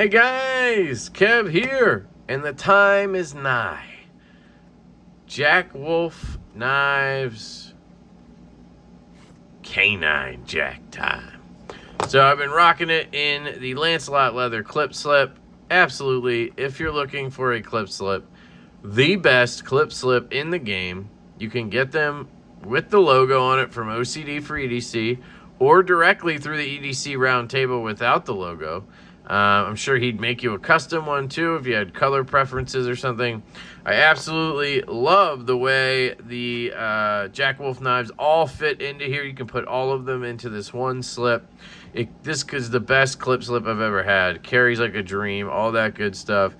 Hey guys, Kev here, and the time is nigh. Jack Wolf Knives Canine Jack time. So I've been rocking it in the Lancelot leather clip slip. Absolutely, if you're looking for a clip slip, the best clip slip in the game. You can get them with the logo on it from OCD for EDC, or directly through the EDC round table without the logo. I'm sure he'd make you a custom one too if you had color preferences or something. I absolutely love the way the Jack Wolf knives all fit into here. You can put all of them into this one slip. This is the best clip slip I've ever had. Carries like a dream, all that good stuff.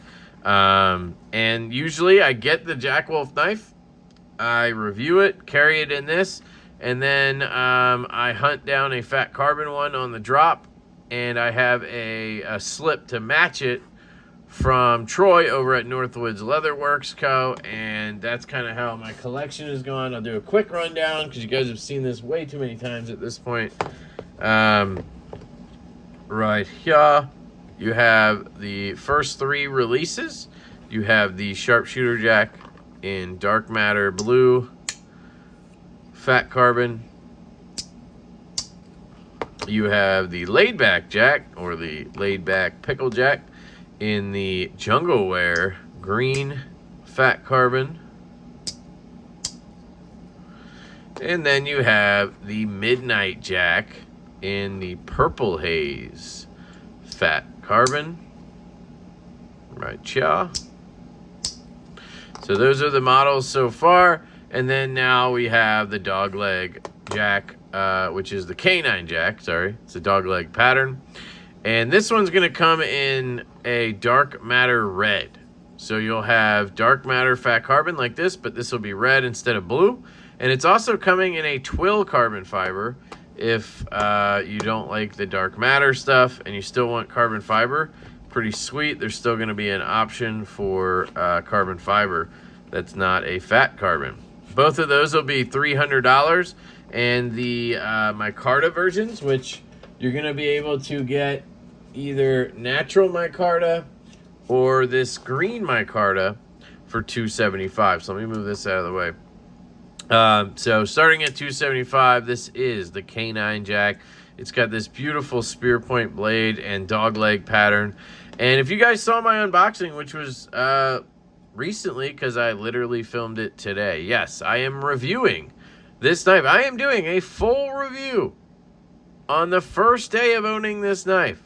And usually I get the Jack Wolf knife, I review it, carry it in this, and then I hunt down a fat carbon one on the drop. And I have a slip to match it from Troy over at Northwoods Leatherworks Co. And that's kind of how my collection is going. I'll do a quick rundown because you guys have seen this way too many times at this point. Right here, you have the first three releases. You have the Sharpshooter Jack in Dark Matter Blue, Fat Carbon. You have the Laid Back Jack, or the Laid Back Pickle Jack, in the Jungle Wear Green Fat Carbon. And then you have the Midnight Jack in the Purple Haze Fat Carbon. Right, here. So those are the models so far. And then now we have the Dogleg Jack, which is the Canine Jack, sorry. It's a dogleg pattern. And this one's going to come in a Dark Matter Red. So you'll have Dark Matter Fat Carbon like this, but this will be red instead of blue. And it's also coming in a twill carbon fiber if you don't like the Dark Matter stuff and you still want carbon fiber. Pretty sweet. There's still going to be an option for carbon fiber that's not a fat carbon. Both of those will be $300. And the micarta versions, which you're going to be able to get either natural micarta or this green micarta for $275. So let me move this out of the way. So starting at $275, this is the Canine Jack. It's got this beautiful spear point blade and dog leg pattern. And if you guys saw my unboxing, which was recently, because I literally filmed it today, yes, I am reviewing this knife. I am doing a full review on the first day of owning this knife.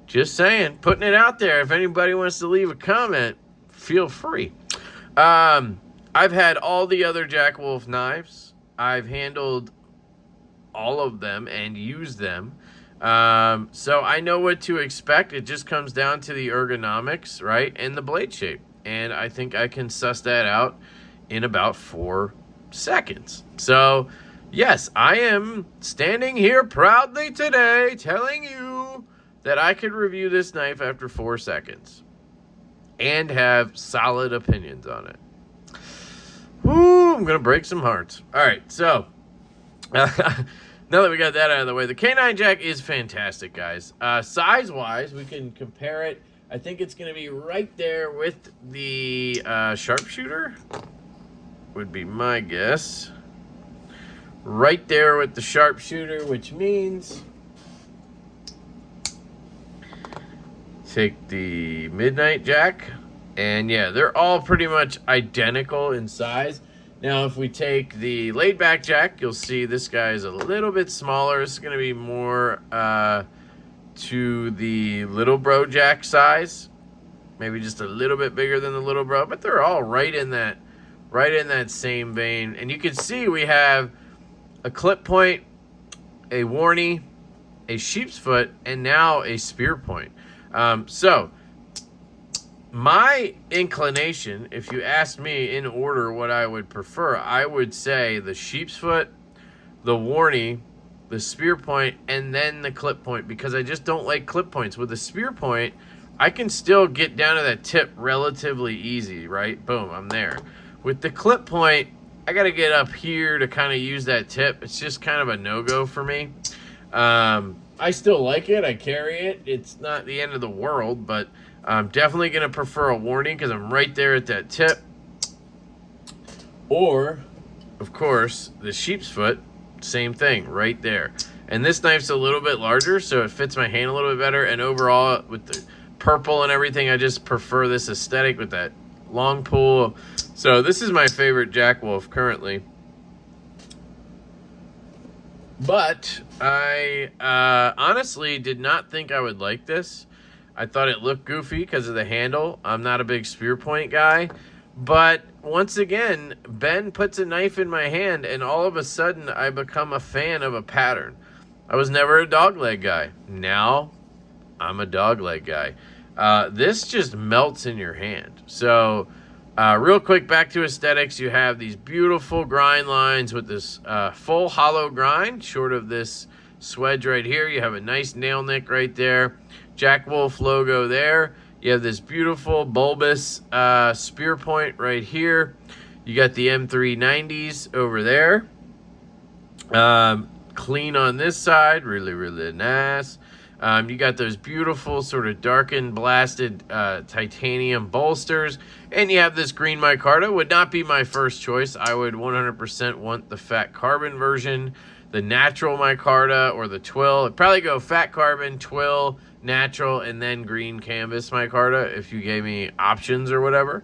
Just saying, putting it out there. If anybody wants to leave a comment, feel free. I've had all the other Jack Wolf knives. I've handled all of them and used them. So I know what to expect. It just comes down to the ergonomics, right? And the blade shape. And I think I can suss that out in about 4 seconds. So yes, I am standing here proudly today telling you that I could review this knife after 4 seconds and have solid opinions on it. Woo, I'm gonna break some hearts. All right, so now that we got that out of the way, the Canine Jack is fantastic, guys. Size wise, we can compare it. I think it's gonna be right there with the Sharpshooter, would be my guess. Right there with the Sharpshooter, which means take the Midnight Jack, and yeah, they're all pretty much identical in size. Now, if we take the Laid Back Jack, you'll see this guy is a little bit smaller. It's going to be more to the Little Bro Jack size, maybe just a little bit bigger than the Little Bro, but they're all right in that same vein. And you can see we have a clip point, a Warney, a sheep's foot, and now a spear point. So my inclination, if you asked me in order what I would prefer, I would say the sheep's foot, the Warney, the spear point, and then the clip point, because I just don't like clip points. With the spear point, I can still get down to that tip relatively easy, right? Boom, I'm there. With the clip point, I got to get up here to kind of use that tip. It's just kind of a no-go for me. I still like it. I carry it. It's not the end of the world, but I'm definitely going to prefer a warning because I'm right there at that tip. Or, of course, the sheep's foot, same thing, right there. And this knife's a little bit larger, so it fits my hand a little bit better. And overall, with the purple and everything, I just prefer this aesthetic with that long pull. So this is my favorite Jack Wolf currently. But I honestly did not think I would like this. I thought it looked goofy because of the handle. I'm not a big spear point guy. But once again, Ben puts a knife in my hand, and all of a sudden, I become a fan of a pattern. I was never a dogleg guy. Now, I'm a dogleg guy. This just melts in your hand. So, real quick, back to aesthetics. You have these beautiful grind lines with this full hollow grind, short of this swedge right here. You have a nice nail nick right there. Jack Wolf logo there. You have this beautiful bulbous spear point right here. You got the M390s over there. Clean on this side, really, really nice. You got those beautiful sort of darkened, blasted titanium bolsters. And you have this green micarta. Would not be my first choice. I would 100% want the fat carbon version, the natural micarta, or the twill. I'd probably go fat carbon, twill, natural, and then green canvas micarta if you gave me options or whatever.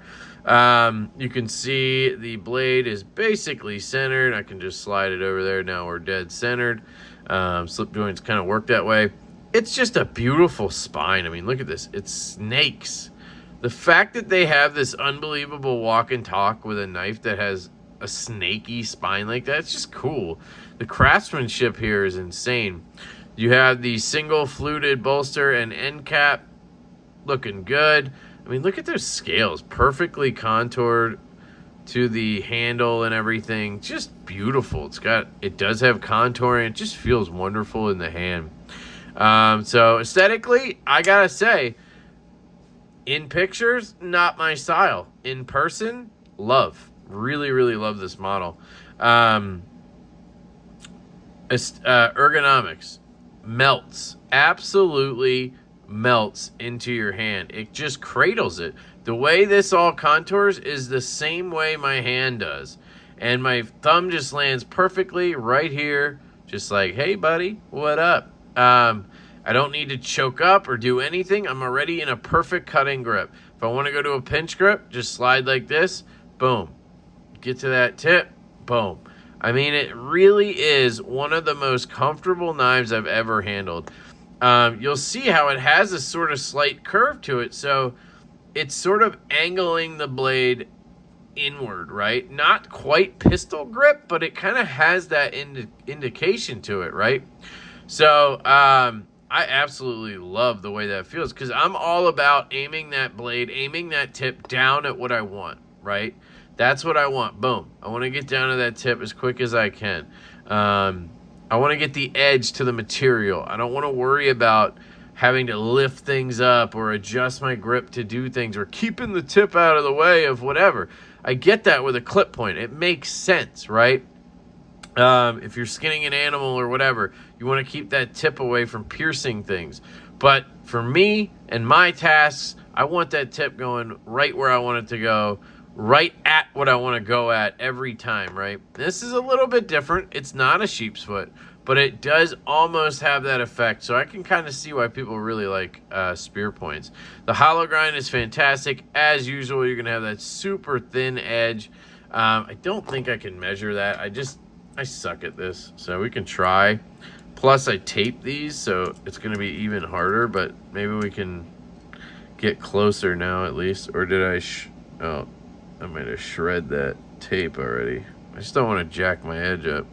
You can see the blade is basically centered. I can just slide it over there. Now we're dead centered. Slip joints kind of work that way. It's just a beautiful spine. I mean, look at this. It snakes. The fact that they have this unbelievable walk and talk with a knife that has a snaky spine like that, it's just cool. The craftsmanship here is insane. You have the single fluted bolster and end cap looking good. I mean, look at those scales, perfectly contoured to the handle and everything. Just beautiful. It does have contouring. It just feels wonderful in the hand. So aesthetically, I gotta say, in pictures, not my style. In person, love. Really, really love this model. Ergonomics. Melts, absolutely melts into your hand. It just cradles it. The way this all contours is the same way my hand does, and my thumb just lands perfectly right here, just like, hey buddy, what up? I don't need to choke up or do anything. I'm already in a perfect cutting grip. If I want to go to a pinch grip, just slide like this, boom, get to that tip, boom. I mean, it really is one of the most comfortable knives I've ever handled. You'll see how it has a sort of slight curve to it, so it's sort of angling the blade inward, right? Not quite pistol grip, but it kind of has that indication to it, right? So I absolutely love the way that feels because I'm all about aiming that blade, aiming that tip down at what I want, right? That's what I want. Boom. I want to get down to that tip as quick as I can. I want to get the edge to the material. I don't want to worry about having to lift things up or adjust my grip to do things or keeping the tip out of the way of whatever. I get that with a clip point. It makes sense, right? If you're skinning an animal or whatever, you want to keep that tip away from piercing things. But for me and my tasks, I want that tip going right where I want it to go, right at what I want to go at every time, right? This is a little bit different. It's not a sheep's foot, but it does almost have that effect. So I can kind of see why people really like spear points. The hollow grind is fantastic. As usual, you're going to have that super thin edge. I don't think I can measure that. I suck at this, so we can try. Plus, I tape these, so it's going to be even harder, but maybe we can get closer now at least. Or did I oh, I might have shred that tape already. I just don't want to jack my edge up.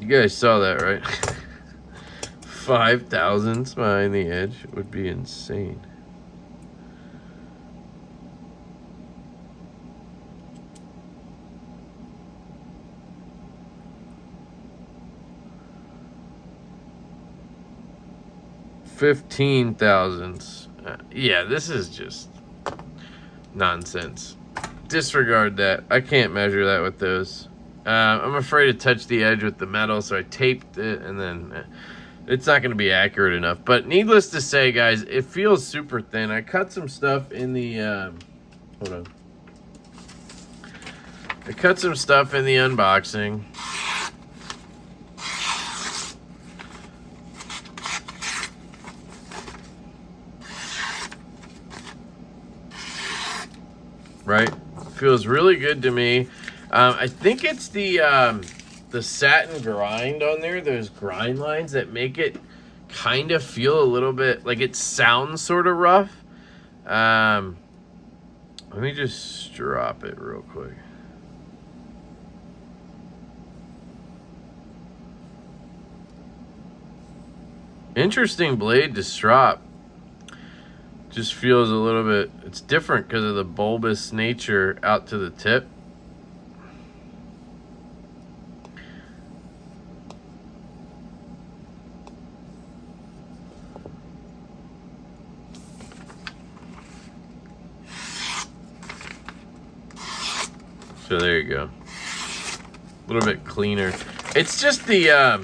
You guys saw that, right? 5 thousandths behind the edge would be insane. 15 thousandths. Yeah, this is just nonsense. Disregard that. I can't measure that with those. I'm afraid to touch the edge with the metal, so I taped it, and then it's not going to be accurate enough. But needless to say, guys, it feels super thin. I cut some stuff in the hold on. I cut some stuff in the unboxing. Right? Feels really good to me. I think it's the satin grind on there, those grind lines that make it kind of feel a little bit like it sounds sort of rough. Let me just drop it real quick. Interesting blade to strop. Just feels a little bit, it's different because of the bulbous nature out to the tip. So there you go. A little bit cleaner. It's just the, I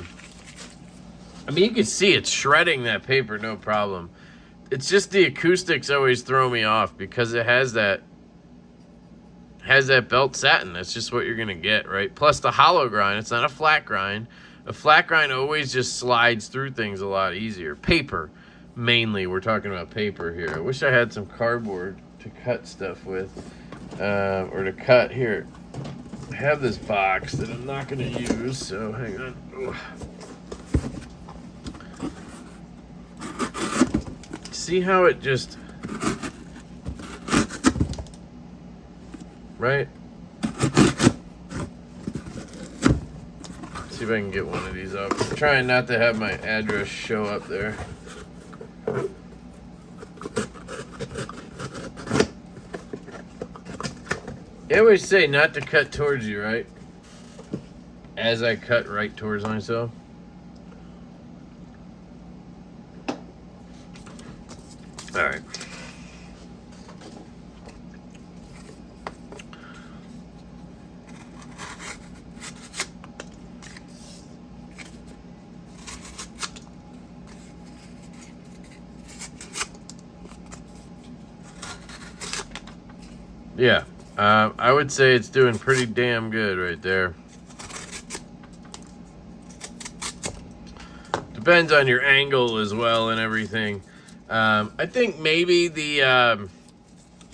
mean, you can see it's shredding that paper, no problem. It's just the acoustics always throw me off because it has that belt satin. That's just what you're gonna get, right? Plus the hollow grind. It's not a flat grind. A flat grind always just slides through things a lot easier. Paper, mainly. We're talking about paper here. I wish I had some cardboard to cut stuff with, or to cut here. I have this box that I'm not gonna use, so hang on. Ugh. See how it just, right? See if I can get one of these up. I'm trying not to have my address show up there. They always say not to cut towards you, right? As I cut right towards myself. All right. Yeah, I would say it's doing pretty damn good right there. Depends on your angle as well and everything. I think maybe the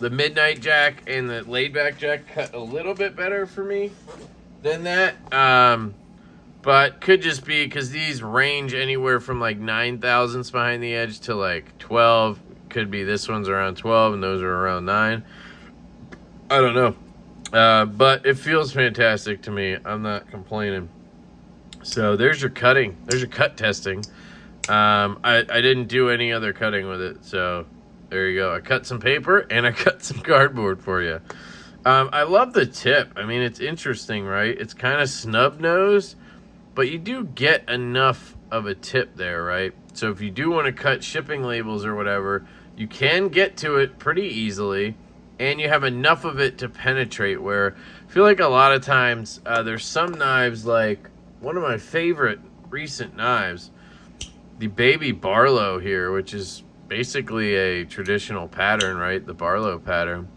midnight jack and the laid back jack cut a little bit better for me than that. But could just be because these range anywhere from like 9 thousandths behind the edge to like 12. Could be this one's around 12 and those are around 9. I don't know. But it feels fantastic to me. I'm not complaining. So there's your cutting. There's your cut testing. I didn't do any other cutting with it, so there you go. I cut some paper and I cut some cardboard for you. I love the tip. I mean, it's interesting, right? It's kind of snub nosed, but you do get enough of a tip there, right? So if you do want to cut shipping labels or whatever, you can get to it pretty easily, and you have enough of it to penetrate, where I feel like a lot of times there's some knives, like one of my favorite recent knives, the Baby Barlow here, which is basically a traditional pattern, right? The Barlow pattern.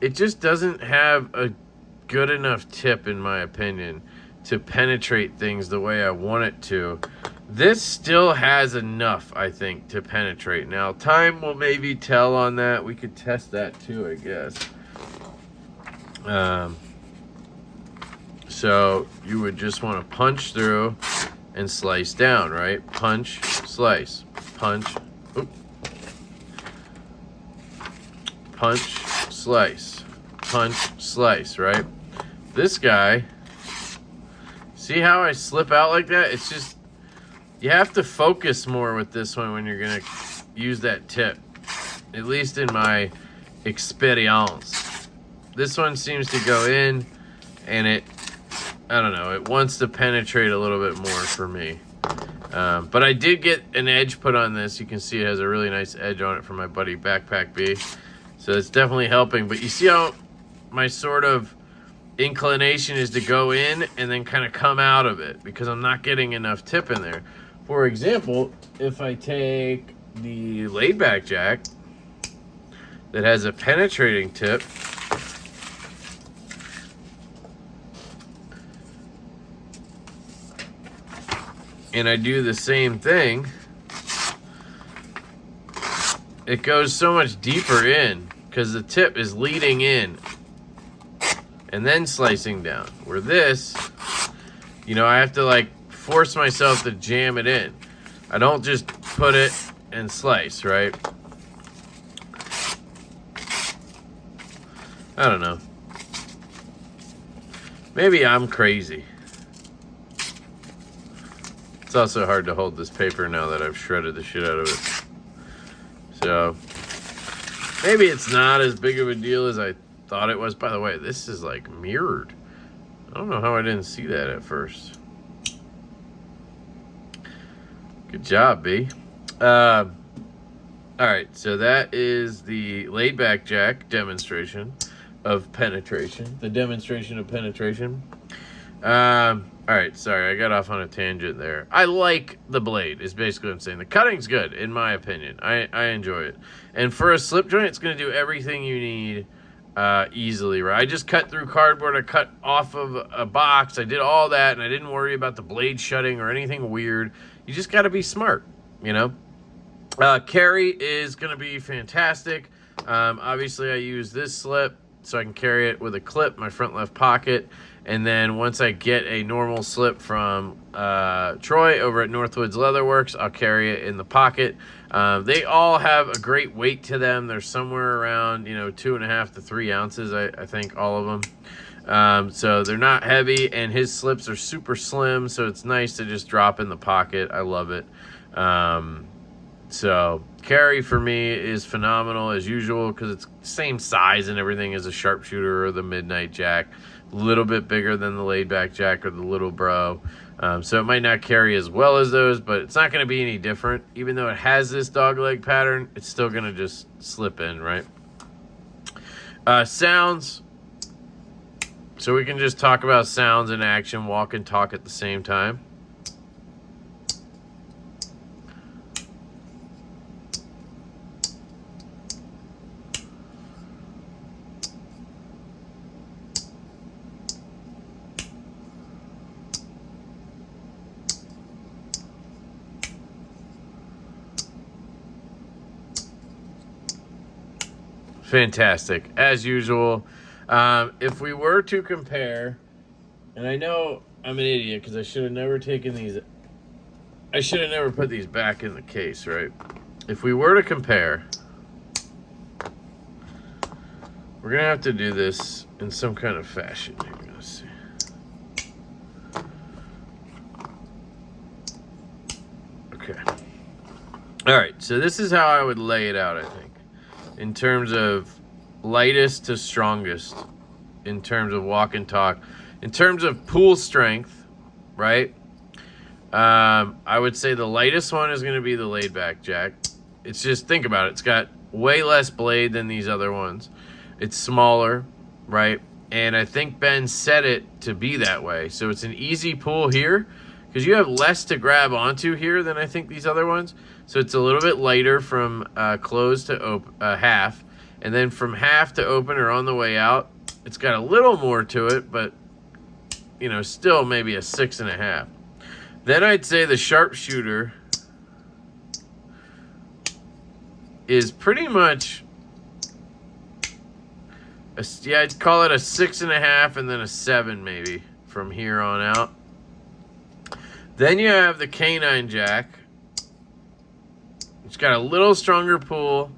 It just doesn't have a good enough tip, in my opinion, to penetrate things the way I want it to. This still has enough, I think, to penetrate. Now, time will maybe tell on that. We could test that too, I guess. So you would just want to punch through and slice down, right? Punch, slice, punch, oop. Punch, slice, punch, slice, right? This guy, see how I slip out like that? It's just, you have to focus more with this one when you're gonna use that tip, at least in my experience. This one seems to go in and it, I don't know, it wants to penetrate a little bit more for me. But I did get an edge put on this. You can see it has a really nice edge on it from my buddy Backpack B. So it's definitely helping. But you see how my sort of inclination is to go in and then kind of come out of it because I'm not getting enough tip in there. For example, if I take the laid back jack that has a penetrating tip, and I do the same thing, it goes so much deeper in because the tip is leading in and then slicing down. Where this, you know, I have to like force myself to jam it in. I don't just put it and slice, right? I don't know. Maybe I'm crazy. It's also hard to hold this paper now that I've shredded the shit out of it. So maybe it's not as big of a deal as I thought it was. By the way, this is like mirrored. I don't know how I didn't see that at first. Good job, B. All right, so that is the laid back jack demonstration of penetration. The demonstration of penetration. All right, sorry, I got off on a tangent there. I like the blade, is basically what I'm saying. The cutting's good, in my opinion. I enjoy it. And for a slip joint, it's going to do everything you need easily, right? I just cut through cardboard. I cut off of a box. I did all that, and I didn't worry about the blade shutting or anything weird. You just got to be smart, you know? Carry is going to be fantastic. Obviously, I use this slip so I can carry it with a clip in my front left pocket. And then once I get a normal slip from Troy over at Northwoods Leatherworks, I'll carry it in the pocket. They all have a great weight to them. They're somewhere around, 2.5 to 3 ounces, I think, all of them. So they're not heavy, and his slips are super slim, so it's nice to just drop in the pocket. I love it. So carry for me is phenomenal as usual because it's same size and everything as a sharpshooter or the Midnight Jack. A little bit bigger than the laid back jack or the Little Bro. So it might not carry as well as those, but it's not going to be any different. Even though it has this dog leg pattern, it's still going to just slip in, right? Sounds. So we can just talk about sounds and action, walk and talk at the same time. Fantastic, as usual. If we were to compare, and I know I'm an idiot because I should have never taken these, I should have never put these back in the case, right? If we were to compare, we're going to have to do this in some kind of fashion. You're going to see. Okay. All right, so this is how I would lay it out, I think. In terms of lightest to strongest, in terms of walk and talk, in terms of pull strength, right? I would say the lightest one is going to be the laid back jack. It's just, think about it. It's got way less blade than these other ones. It's smaller, right? And I think Ben set it to be that way. So it's an easy pull here because you have less to grab onto here than I think these other ones. So it's a little bit lighter from close to half. And then from half to open or on the way out, it's got a little more to it, but, still maybe a 6.5. Then I'd say the sharpshooter is pretty much, I'd call it a 6.5 and then a 7 maybe from here on out. Then you have the canine jack. It's got a little stronger pull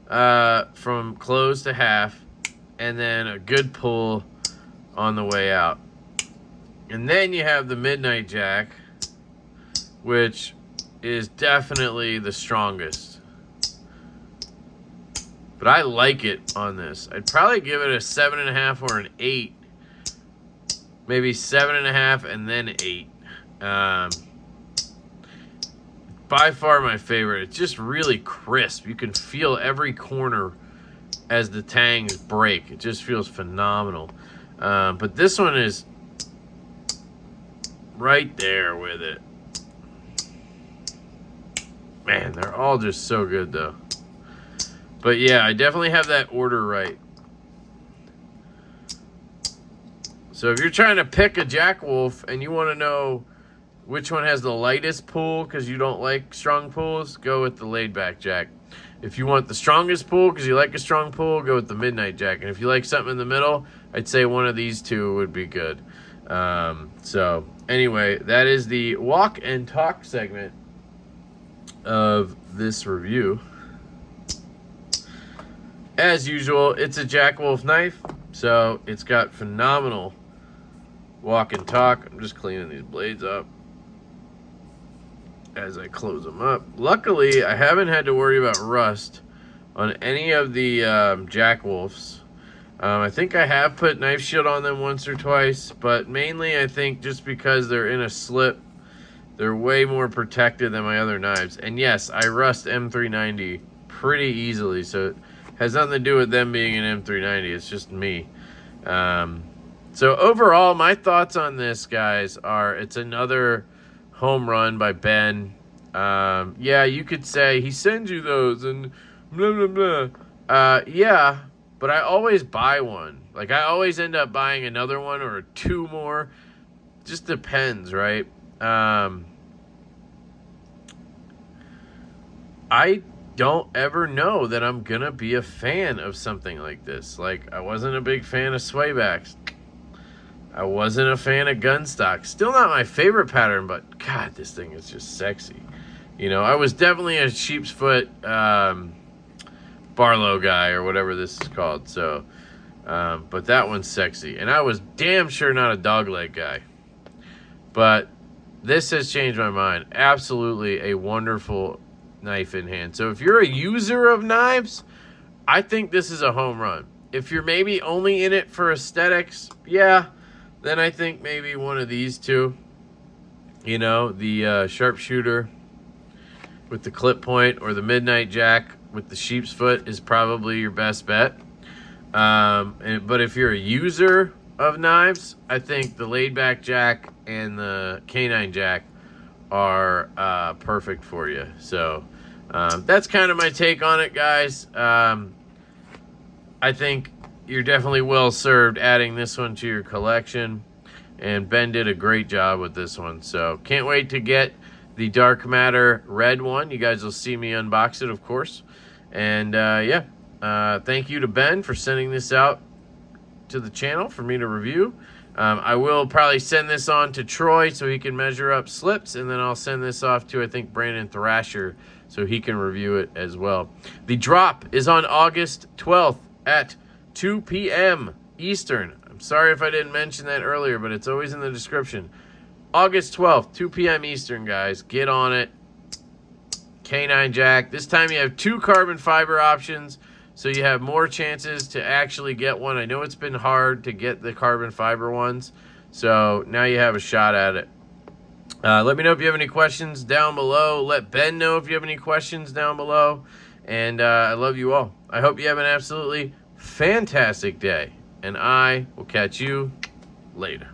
from close to half, and then a good pull on the way out. And then you have the Midnight Jack, which is definitely the strongest. But I like it on this. I'd probably give it a 7.5 or an 8. Maybe 7.5 and then 8. by far my favorite. It's just really crisp. You can feel every corner as the tangs break. It just feels phenomenal. But this one is right there with it. Man, they're all just so good, though. But yeah, I definitely have that order right. So if you're trying to pick a Jack Wolf and you want to know which one has the lightest pull because you don't like strong pulls, go with the laid back Jack. If you want the strongest pull because you like a strong pull, go with the midnight Jack. And if you like something in the middle, I'd say one of these two would be good. So anyway, that is the walk and talk segment of this review. As usual, it's a Jack Wolf knife, so it's got phenomenal walk and talk. I'm just cleaning these blades up as I close them up. Luckily, I haven't had to worry about rust on any of the Jack Wolves. I think I have put knife shield on them once or twice, but mainly I think just because they're in a slip, they're way more protected than my other knives. And yes, I rust M390 pretty easily, so it has nothing to do with them being an M390. It's just me. So overall, my thoughts on this, guys, are it's another home run by Ben. Yeah, you could say he sends you those and blah, blah, blah. Yeah, but I always buy one. Like, I always end up buying another one or two more. Just depends, right? I don't ever know that I'm gonna be a fan of something like this. Like, I wasn't a big fan of swaybacks. I wasn't a fan of gun stock. Still not my favorite pattern, but God, this thing is just sexy. You know, I was definitely a sheep's foot Barlow guy or whatever this is called. So, but that one's sexy. And I was damn sure not a dogleg guy. But this has changed my mind. Absolutely a wonderful knife in hand. So if you're a user of knives, I think this is a home run. If you're maybe only in it for aesthetics, yeah, then I think maybe one of these two. You know, the sharpshooter with the clip point or the midnight Jack with the sheep's foot is probably your best bet. But if you're a user of knives, I think the laid back Jack and the canine Jack are perfect for you. So that's kind of my take on it, guys. I think you're definitely well served adding this one to your collection, and Ben did a great job with this one. So can't wait to get the Dark Matter red one. You guys will see me unbox it, of course. And yeah, thank you to Ben for sending this out to the channel for me to review. I will probably send this on to Troy so he can measure up slips, and then I'll send this off to, I think, Brandon Thrasher so he can review it as well. The drop is on August 12th at 2 p.m. Eastern. I'm sorry if I didn't mention that earlier, but it's always in the description. August 12th, 2 p.m. Eastern, guys. Get on it. K9 Jack. This time you have 2 carbon fiber options, so you have more chances to actually get one. I know it's been hard to get the carbon fiber ones, so now you have a shot at it. Let me know if you have any questions down below. Let Ben know if you have any questions down below. And I love you all. I hope you have an absolutely fantastic day, and I will catch you later.